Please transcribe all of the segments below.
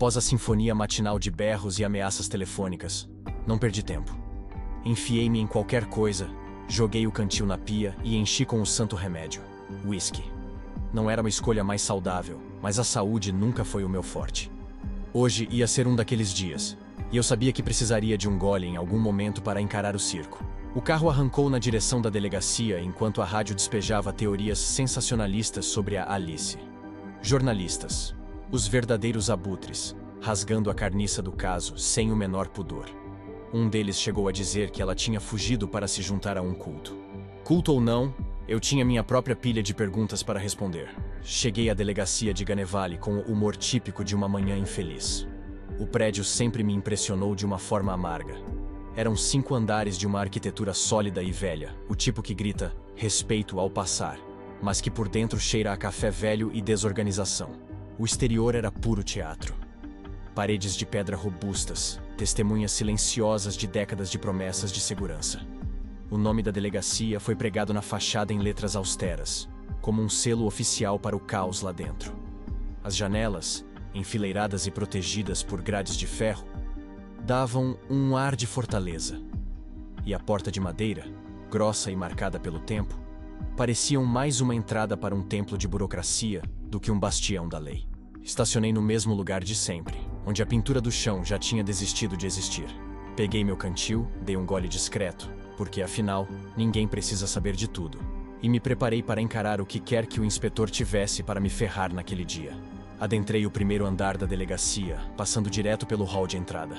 Após a sinfonia matinal de berros e ameaças telefônicas, não perdi tempo. Enfiei-me em qualquer coisa, joguei o cantil na pia e enchi com o santo remédio, whisky. Não era uma escolha mais saudável, mas a saúde nunca foi o meu forte. Hoje ia ser um daqueles dias, e eu sabia que precisaria de um gole em algum momento para encarar o circo. O carro arrancou na direção da delegacia enquanto a rádio despejava teorias sensacionalistas sobre a Alice. Jornalistas, os verdadeiros abutres, rasgando a carniça do caso sem o menor pudor. Um deles chegou a dizer que ela tinha fugido para se juntar a um culto. Culto ou não, eu tinha minha própria pilha de perguntas para responder. Cheguei à delegacia de Ganevale com o humor típico de uma manhã infeliz. O prédio sempre me impressionou de uma forma amarga. Eram 5 andares de uma arquitetura sólida e velha, o tipo que grita respeito ao passar, mas que por dentro cheira a café velho e desorganização. O exterior era puro teatro. Paredes de pedra robustas, testemunhas silenciosas de décadas de promessas de segurança. O nome da delegacia foi pregado na fachada em letras austeras, como um selo oficial para o caos lá dentro. As janelas, enfileiradas e protegidas por grades de ferro, davam um ar de fortaleza. E a porta de madeira, grossa e marcada pelo tempo, pareciam mais uma entrada para um templo de burocracia do que um bastião da lei. Estacionei no mesmo lugar de sempre, onde a pintura do chão já tinha desistido de existir. Peguei meu cantil, dei um gole discreto, porque afinal, ninguém precisa saber de tudo, e me preparei para encarar o que quer que o inspetor tivesse para me ferrar naquele dia. Adentrei o primeiro andar da delegacia, passando direto pelo hall de entrada.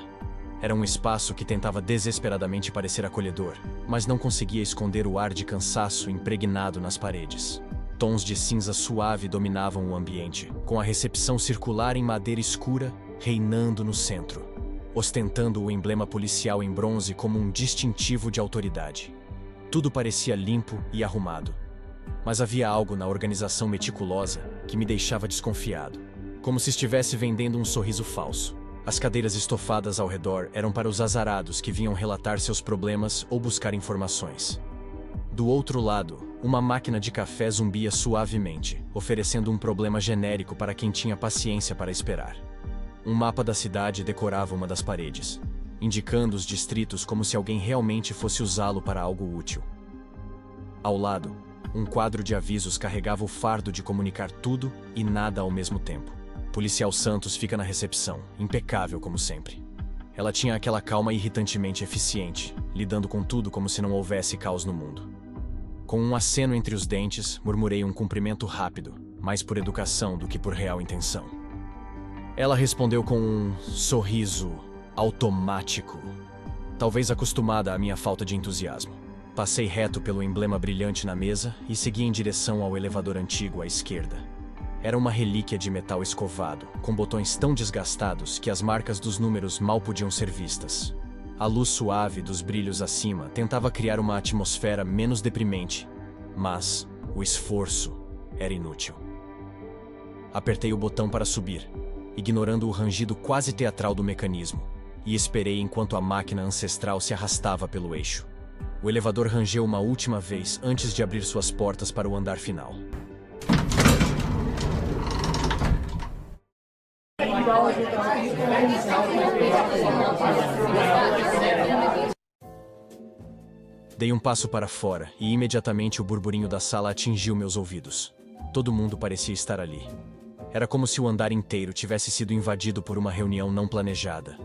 Era um espaço que tentava desesperadamente parecer acolhedor, mas não conseguia esconder o ar de cansaço impregnado nas paredes. Tons de cinza suave dominavam o ambiente, com a recepção circular em madeira escura reinando no centro, ostentando o emblema policial em bronze como um distintivo de autoridade. Tudo parecia limpo e arrumado, mas havia algo na organização meticulosa que me deixava desconfiado, como se estivesse vendendo um sorriso falso. As cadeiras estofadas ao redor eram para os azarados que vinham relatar seus problemas ou buscar informações. Do outro lado, uma máquina de café zumbia suavemente, oferecendo um problema genérico para quem tinha paciência para esperar. Um mapa da cidade decorava uma das paredes, indicando os distritos como se alguém realmente fosse usá-lo para algo útil. Ao lado, um quadro de avisos carregava o fardo de comunicar tudo e nada ao mesmo tempo. Policial Santos fica na recepção, impecável como sempre. Ela tinha aquela calma irritantemente eficiente, lidando com tudo como se não houvesse caos no mundo. Com um aceno entre os dentes, murmurei um cumprimento rápido, mais por educação do que por real intenção. Ela respondeu com um sorriso automático, talvez acostumada à minha falta de entusiasmo. Passei reto pelo emblema brilhante na mesa e segui em direção ao elevador antigo à esquerda. Era uma relíquia de metal escovado, com botões tão desgastados que as marcas dos números mal podiam ser vistas. A luz suave dos brilhos acima tentava criar uma atmosfera menos deprimente, mas o esforço era inútil. Apertei o botão para subir, ignorando o rangido quase teatral do mecanismo, e esperei enquanto a máquina ancestral se arrastava pelo eixo. O elevador rangeu uma última vez antes de abrir suas portas para o andar final. Dei um passo para fora e imediatamente o burburinho da sala atingiu meus ouvidos. Todo mundo parecia estar ali. Era como se o andar inteiro tivesse sido invadido por uma reunião não planejada.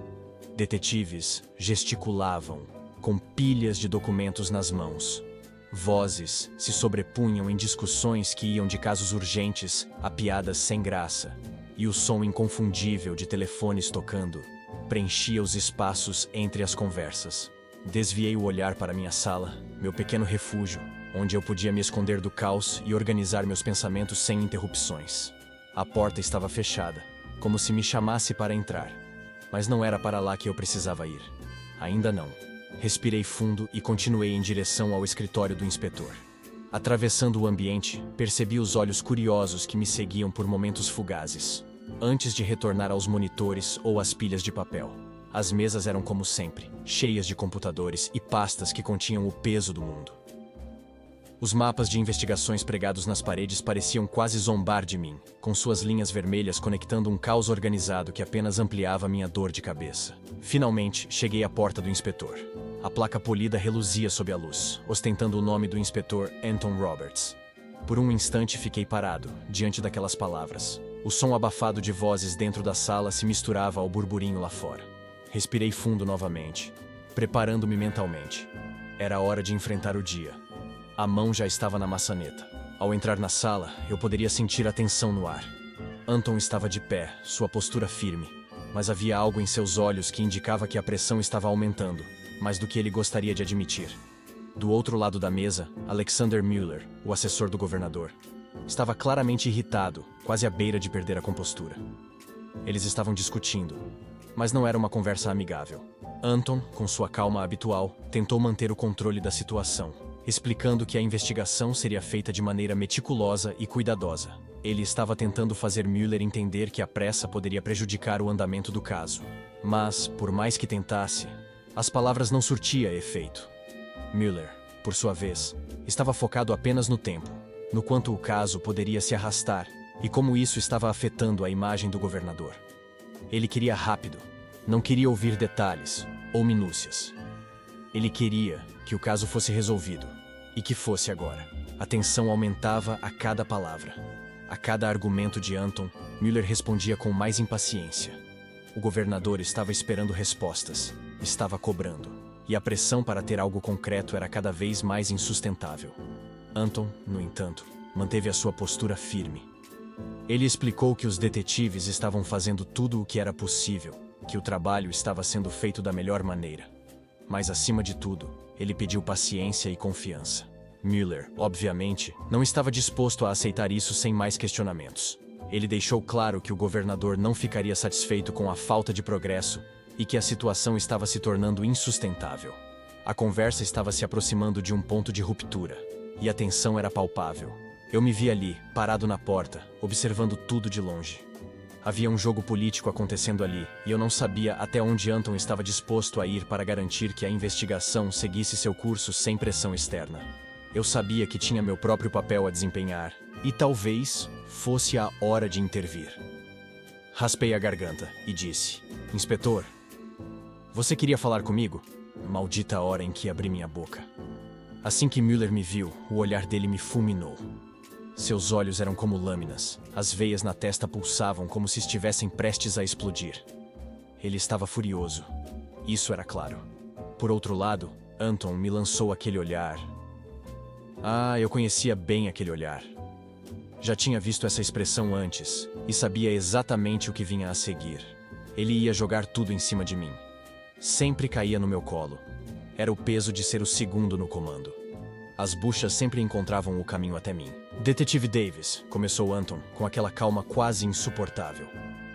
Detetives gesticulavam, com pilhas de documentos nas mãos. Vozes se sobrepunham em discussões que iam de casos urgentes a piadas sem graça. E o som inconfundível de telefones tocando preenchia os espaços entre as conversas. Desviei o olhar para minha sala, meu pequeno refúgio, onde eu podia me esconder do caos e organizar meus pensamentos sem interrupções. A porta estava fechada, como se me chamasse para entrar. Mas não era para lá que eu precisava ir. Ainda não. Respirei fundo e continuei em direção ao escritório do inspetor. Atravessando o ambiente, percebi os olhos curiosos que me seguiam por momentos fugazes, antes de retornar aos monitores ou às pilhas de papel. As mesas eram como sempre, cheias de computadores e pastas que continham o peso do mundo. Os mapas de investigações pregados nas paredes pareciam quase zombar de mim, com suas linhas vermelhas conectando um caos organizado que apenas ampliava minha dor de cabeça. Finalmente, cheguei à porta do inspetor. A placa polida reluzia sob a luz, ostentando o nome do inspetor Anton Roberts. Por um instante fiquei parado, diante daquelas palavras. O som abafado de vozes dentro da sala se misturava ao burburinho lá fora. Respirei fundo novamente, preparando-me mentalmente. Era hora de enfrentar o dia. A mão já estava na maçaneta. Ao entrar na sala, eu poderia sentir a tensão no ar. Anton estava de pé, sua postura firme, mas havia algo em seus olhos que indicava que a pressão estava aumentando, mais do que ele gostaria de admitir. Do outro lado da mesa, Alexander Müller, o assessor do governador, estava claramente irritado, quase à beira de perder a compostura. Eles estavam discutindo, mas não era uma conversa amigável. Anton, com sua calma habitual, tentou manter o controle da situação, explicando que a investigação seria feita de maneira meticulosa e cuidadosa. Ele estava tentando fazer Müller entender que a pressa poderia prejudicar o andamento do caso. Mas, por mais que tentasse, as palavras não surtiam efeito. Müller, por sua vez, estava focado apenas no tempo, no quanto o caso poderia se arrastar e como isso estava afetando a imagem do governador. Ele queria rápido, não queria ouvir detalhes ou minúcias. Ele queria que o caso fosse resolvido, e que fosse agora. A tensão aumentava a cada palavra. A cada argumento de Anton, Müller respondia com mais impaciência. O governador estava esperando respostas, estava cobrando, e a pressão para ter algo concreto era cada vez mais insustentável. Anton, no entanto, manteve a sua postura firme. Ele explicou que os detetives estavam fazendo tudo o que era possível, que o trabalho estava sendo feito da melhor maneira. Mas, acima de tudo, ele pediu paciência e confiança. Müller, obviamente, não estava disposto a aceitar isso sem mais questionamentos. Ele deixou claro que o governador não ficaria satisfeito com a falta de progresso e que a situação estava se tornando insustentável. A conversa estava se aproximando de um ponto de ruptura, e a tensão era palpável. Eu me vi ali, parado na porta, observando tudo de longe. Havia um jogo político acontecendo ali, e eu não sabia até onde Anton estava disposto a ir para garantir que a investigação seguisse seu curso sem pressão externa. Eu sabia que tinha meu próprio papel a desempenhar, e talvez fosse a hora de intervir. Raspei a garganta e disse: "Inspetor, você queria falar comigo?" Maldita hora em que abri minha boca. Assim que Müller me viu, o olhar dele me fulminou. Seus olhos eram como lâminas, as veias na testa pulsavam como se estivessem prestes a explodir. Ele estava furioso. Isso era claro. Por outro lado, Anton me lançou aquele olhar. Eu conhecia bem aquele olhar. Já tinha visto essa expressão antes, e sabia exatamente o que vinha a seguir. Ele ia jogar tudo em cima de mim. Sempre caía no meu colo. Era o peso de ser o segundo no comando. As buchas sempre encontravam o caminho até mim. "Detetive Davis", começou Anton, com aquela calma quase insuportável.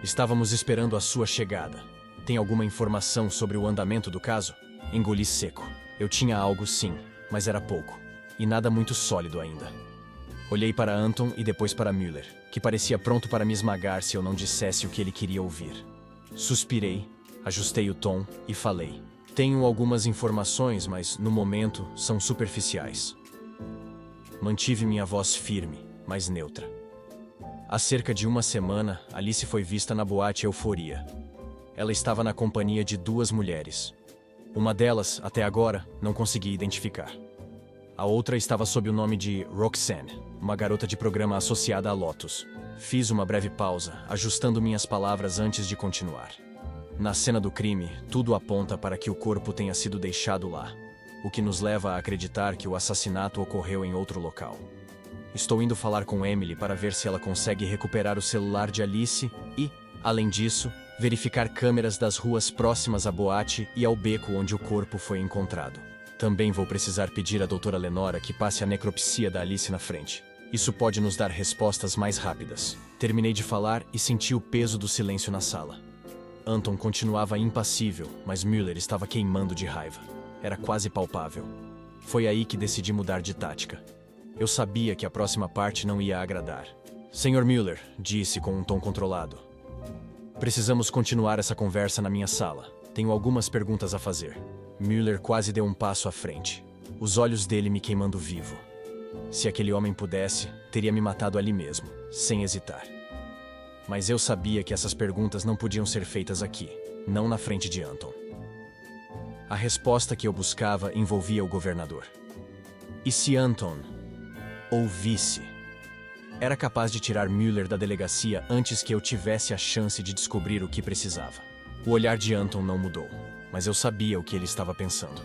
"Estávamos esperando a sua chegada. Tem alguma informação sobre o andamento do caso?" Engoli seco. Eu tinha algo sim, mas era pouco. E nada muito sólido ainda. Olhei para Anton e depois para Müller, que parecia pronto para me esmagar se eu não dissesse o que ele queria ouvir. Suspirei, ajustei o tom e falei: "Tenho algumas informações, mas, no momento, são superficiais." Mantive minha voz firme, mas neutra. Há cerca de uma semana, Alice foi vista na boate Euforia. Ela estava na companhia de 2 mulheres. Uma delas, até agora, não consegui identificar. A outra estava sob o nome de Roxanne, uma garota de programa associada a Lotus. Fiz uma breve pausa, ajustando minhas palavras antes de continuar. Na cena do crime, tudo aponta para que o corpo tenha sido deixado lá, o que nos leva a acreditar que o assassinato ocorreu em outro local. Estou indo falar com Emily para ver se ela consegue recuperar o celular de Alice e, além disso, verificar câmeras das ruas próximas à boate e ao beco onde o corpo foi encontrado. Também vou precisar pedir à doutora Lenora que passe a necropsia da Alice na frente. Isso pode nos dar respostas mais rápidas. Terminei de falar e senti o peso do silêncio na sala. Anton continuava impassível, mas Müller estava queimando de raiva. Era quase palpável. Foi aí que decidi mudar de tática. Eu sabia que a próxima parte não ia agradar. "Senhor Müller", disse com um tom controlado, "precisamos continuar essa conversa na minha sala. Tenho algumas perguntas a fazer." Müller quase deu um passo à frente, os olhos dele me queimando vivo. Se aquele homem pudesse, teria me matado ali mesmo, sem hesitar. Mas eu sabia que essas perguntas não podiam ser feitas aqui, não na frente de Anton. A resposta que eu buscava envolvia o governador. E se Anton ouvisse? Era capaz de tirar Müller da delegacia antes que eu tivesse a chance de descobrir o que precisava. O olhar de Anton não mudou, mas eu sabia o que ele estava pensando.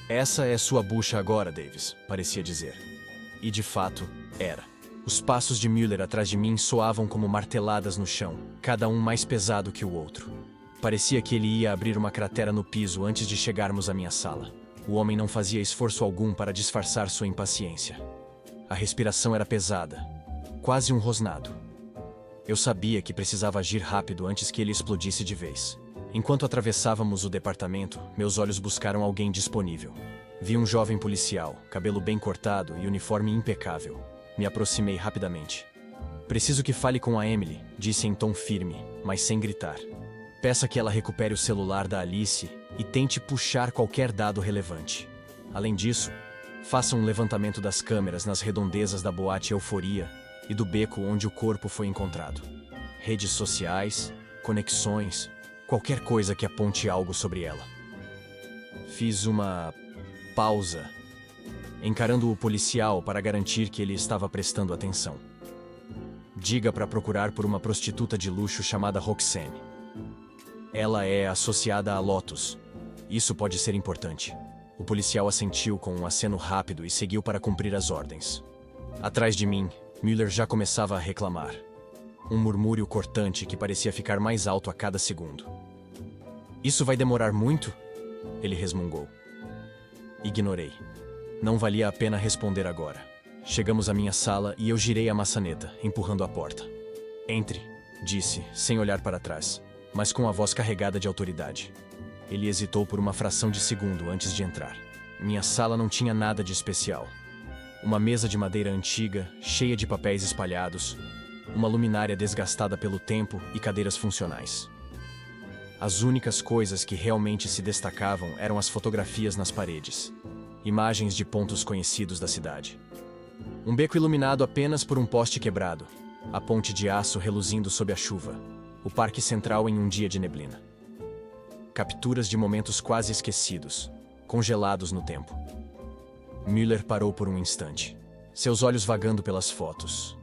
Essa é sua bucha agora, Davis, parecia dizer. E de fato, era. Os passos de Müller atrás de mim soavam como marteladas no chão, cada um mais pesado que o outro. Parecia que ele ia abrir uma cratera no piso antes de chegarmos à minha sala. O homem não fazia esforço algum para disfarçar sua impaciência. A respiração era pesada, quase um rosnado. Eu sabia que precisava agir rápido antes que ele explodisse de vez. Enquanto atravessávamos o departamento, meus olhos buscaram alguém disponível. Vi um jovem policial, cabelo bem cortado e uniforme impecável. Me aproximei rapidamente. Preciso que fale com a Emily, disse em tom firme, mas sem gritar. Peça que ela recupere o celular da Alice e tente puxar qualquer dado relevante. Além disso, faça um levantamento das câmeras nas redondezas da boate Euforia e do beco onde o corpo foi encontrado. Redes sociais, conexões, qualquer coisa que aponte algo sobre ela. Fiz uma pausa, encarando o policial para garantir que ele estava prestando atenção. Diga para procurar por uma prostituta de luxo chamada Roxane. Ela é associada a Lotus. Isso pode ser importante. O policial assentiu com um aceno rápido e seguiu para cumprir as ordens. Atrás de mim, Müller já começava a reclamar. Um murmúrio cortante que parecia ficar mais alto a cada segundo. Isso vai demorar muito? Ele resmungou. Ignorei. Não valia a pena responder agora. Chegamos à minha sala e eu girei a maçaneta, empurrando a porta. Entre, disse, sem olhar para trás, mas com a voz carregada de autoridade. Ele hesitou por uma fração de segundo antes de entrar. Minha sala não tinha nada de especial. Uma mesa de madeira antiga, cheia de papéis espalhados, uma luminária desgastada pelo tempo e cadeiras funcionais. As únicas coisas que realmente se destacavam eram as fotografias nas paredes. Imagens de pontos conhecidos da cidade. Um beco iluminado apenas por um poste quebrado. A ponte de aço reluzindo sob a chuva. O parque central em um dia de neblina. Capturas de momentos quase esquecidos, congelados no tempo. Müller parou por um instante, seus olhos vagando pelas fotos.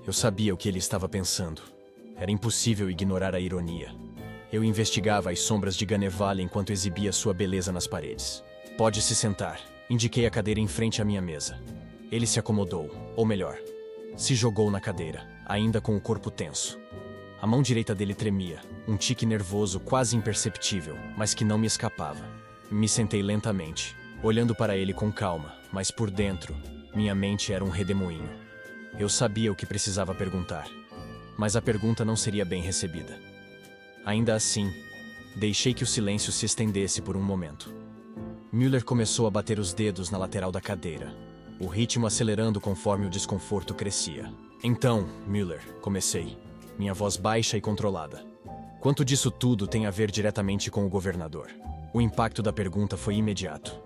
Eu sabia o que ele estava pensando. Era impossível ignorar a ironia. Eu investigava as sombras de Ganevale enquanto exibia sua beleza nas paredes. Pode se sentar. Indiquei a cadeira em frente à minha mesa. Ele se acomodou, ou melhor, se jogou na cadeira, ainda com o corpo tenso. A mão direita dele tremia, um tique nervoso quase imperceptível, mas que não me escapava. Me sentei lentamente, olhando para ele com calma, mas por dentro, minha mente era um redemoinho. Eu sabia o que precisava perguntar, mas a pergunta não seria bem recebida. Ainda assim, deixei que o silêncio se estendesse por um momento. Müller começou a bater os dedos na lateral da cadeira, o ritmo acelerando conforme o desconforto crescia. Então, Müller, comecei, minha voz baixa e controlada. Quanto disso tudo tem a ver diretamente com o governador? O impacto da pergunta foi imediato.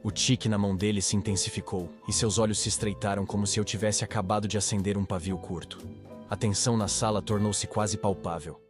O tique na mão dele se intensificou e seus olhos se estreitaram como se eu tivesse acabado de acender um pavio curto. A tensão na sala tornou-se quase palpável.